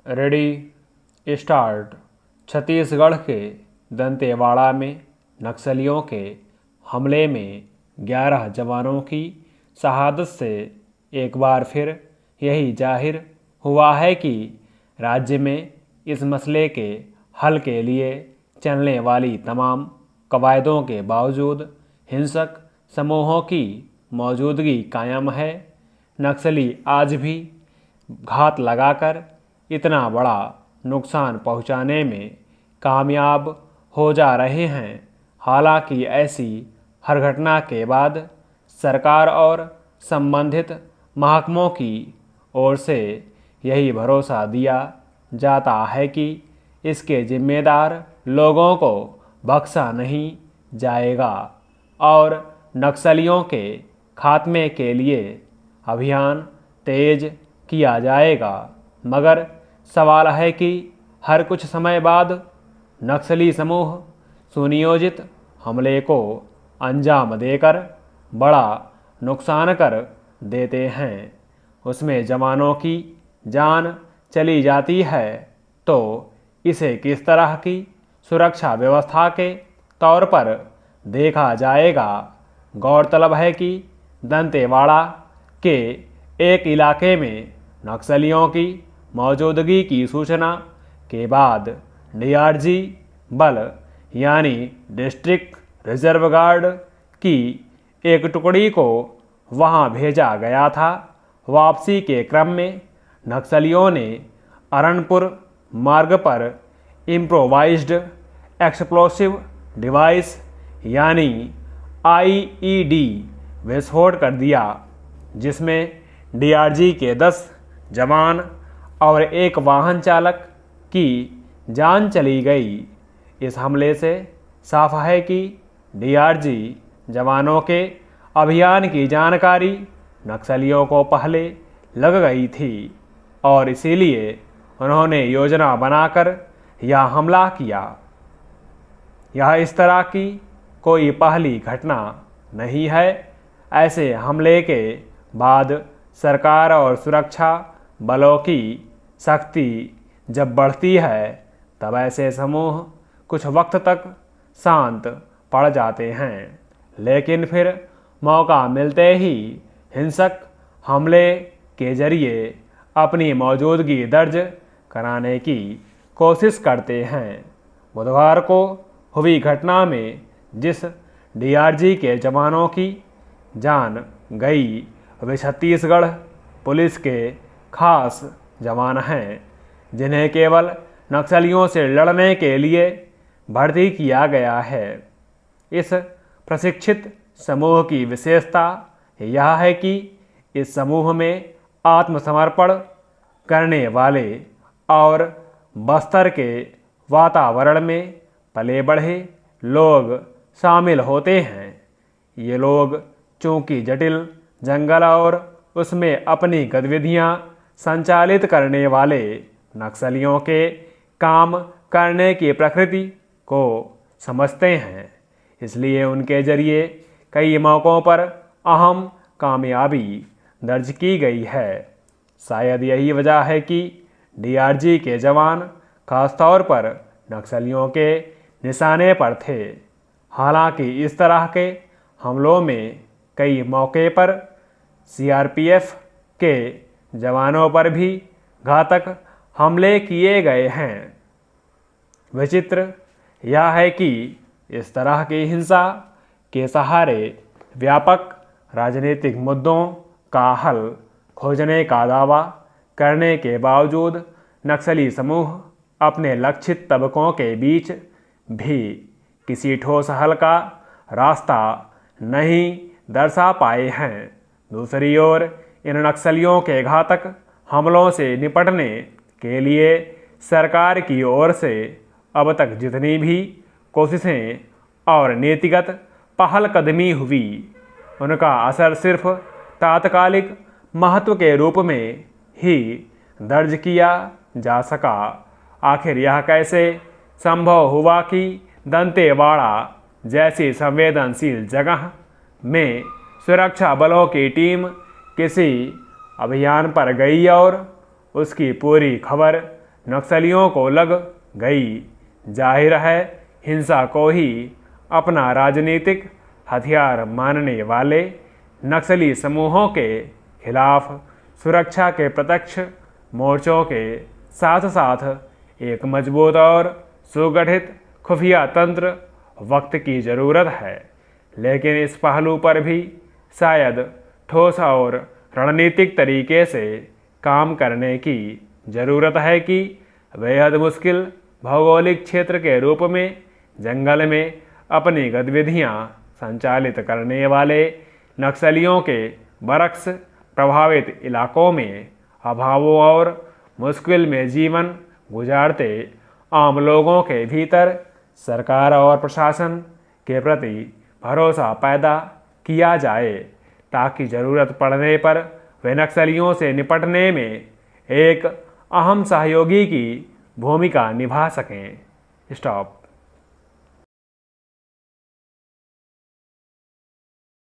Ready start. Chhattisgarh के दंतेवाड़ा में नक्सलियों के हमले में 11 जवानों की शहादत से एक बार फिर यही जाहिर हुआ है कि राज्य में इस मसले के हल के लिए चलने वाली तमाम कवायदों के बावजूद हिंसक समूहों की मौजूदगी कायम है। नक्सली आज भी घात लगाकर इतना बड़ा नुकसान पहुंचाने में कामयाब हो जा रहे हैं। हालांकि ऐसी हर घटना के बाद सरकार और संबंधित महकमों की ओर से यही भरोसा दिया जाता है कि इसके जिम्मेदार लोगों को बख्शा नहीं जाएगा और नक्सलियों के खात्मे के लिए अभियान तेज किया जाएगा। मगर सवाल है कि हर कुछ समय बाद नक्सली समूह सुनियोजित हमले को अंजाम देकर बड़ा नुकसान कर देते हैं। उसमें जवानों की जान चली जाती है तो इसे किस तरह की सुरक्षा व्यवस्था के तौर पर देखा जाएगा। गौरतलब है कि दंतेवाड़ा के एक इलाके में नक्सलियों की मौजूदगी की सूचना के बाद डीआरजी बल यानी डिस्ट्रिक्ट रिजर्व गार्ड की एक टुकड़ी को वहां भेजा गया था। वापसी के क्रम में नक्सलियों ने अरनपुर मार्ग पर इम्प्रोवाइज्ड एक्सप्लोसिव डिवाइस यानी आईईडी विस्फोट कर दिया, जिसमें डीआरजी के 10 जवान और एक वाहन चालक की जान चली गई। इस हमले से साफ है कि डीआरजी जवानों के अभियान की जानकारी नक्सलियों को पहले लग गई थी और इसीलिए उन्होंने योजना बनाकर यह हमला किया। यह इस तरह की कोई पहली घटना नहीं है। ऐसे हमले के बाद सरकार और सुरक्षा बलों की शक्ति जब बढ़ती है तब ऐसे समूह कुछ वक्त तक शांत पड़ जाते हैं, लेकिन फिर मौका मिलते ही हिंसक हमले के जरिए अपनी मौजूदगी दर्ज कराने की कोशिश करते हैं। बुधवार को हुई घटना में जिस डीआरजी के जवानों की जान गई वे छत्तीसगढ़ पुलिस के खास जवान हैं, जिन्हें केवल नक्सलियों से लड़ने के लिए भर्ती किया गया है। इस प्रशिक्षित समूह की विशेषता यह है कि इस समूह में आत्मसमर्पण करने वाले और बस्तर के वातावरण में पले बढ़े लोग शामिल होते हैं। ये लोग चूंकि जटिल जंगल और उसमें अपनी गतिविधियां संचालित करने वाले नक्सलियों के काम करने की प्रकृति को समझते हैं, इसलिए उनके जरिए कई मौक़ों पर अहम कामयाबी दर्ज की गई है। शायद यही वजह है कि डीआरजी के जवान खासतौर पर नक्सलियों के निशाने पर थे। हालांकि इस तरह के हमलों में कई मौके पर सीआरपीएफ के जवानों पर भी घातक हमले किए गए हैं। विचित्र यह है कि इस तरह की हिंसा के सहारे व्यापक राजनीतिक मुद्दों का हल खोजने का दावा करने के बावजूद नक्सली समूह अपने लक्षित तबकों के बीच भी किसी ठोस हल का रास्ता नहीं दर्शा पाए हैं। दूसरी ओर इन नक्सलियों के घातक हमलों से निपटने के लिए सरकार की ओर से अब तक जितनी भी कोशिशें और नीतिगत पहलकदमी हुई, उनका असर सिर्फ तात्कालिक महत्व के रूप में ही दर्ज किया जा सका। आखिर यह कैसे संभव हुआ कि दंतेवाड़ा जैसी संवेदनशील जगह में सुरक्षा बलों की टीम किसी अभियान पर गई और उसकी पूरी खबर नक्सलियों को लग गई। जाहिर है हिंसा को ही अपना राजनीतिक हथियार मानने वाले नक्सली समूहों के खिलाफ सुरक्षा के प्रत्यक्ष मोर्चों के साथ साथ एक मजबूत और सुगठित खुफिया तंत्र वक्त की ज़रूरत है। लेकिन इस पहलू पर भी शायद ठोस और रणनीतिक तरीके से काम करने की ज़रूरत है कि बेहद मुश्किल भौगोलिक क्षेत्र के रूप में जंगल में अपनी गतिविधियां संचालित करने वाले नक्सलियों के बरक्स प्रभावित इलाकों में अभावों और मुश्किल में जीवन गुजारते आम लोगों के भीतर सरकार और प्रशासन के प्रति भरोसा पैदा किया जाए, ताकि ज़रूरत पड़ने पर वे नक्सलियों से निपटने में एक अहम सहयोगी की भूमिका निभा सकें। स्टॉप।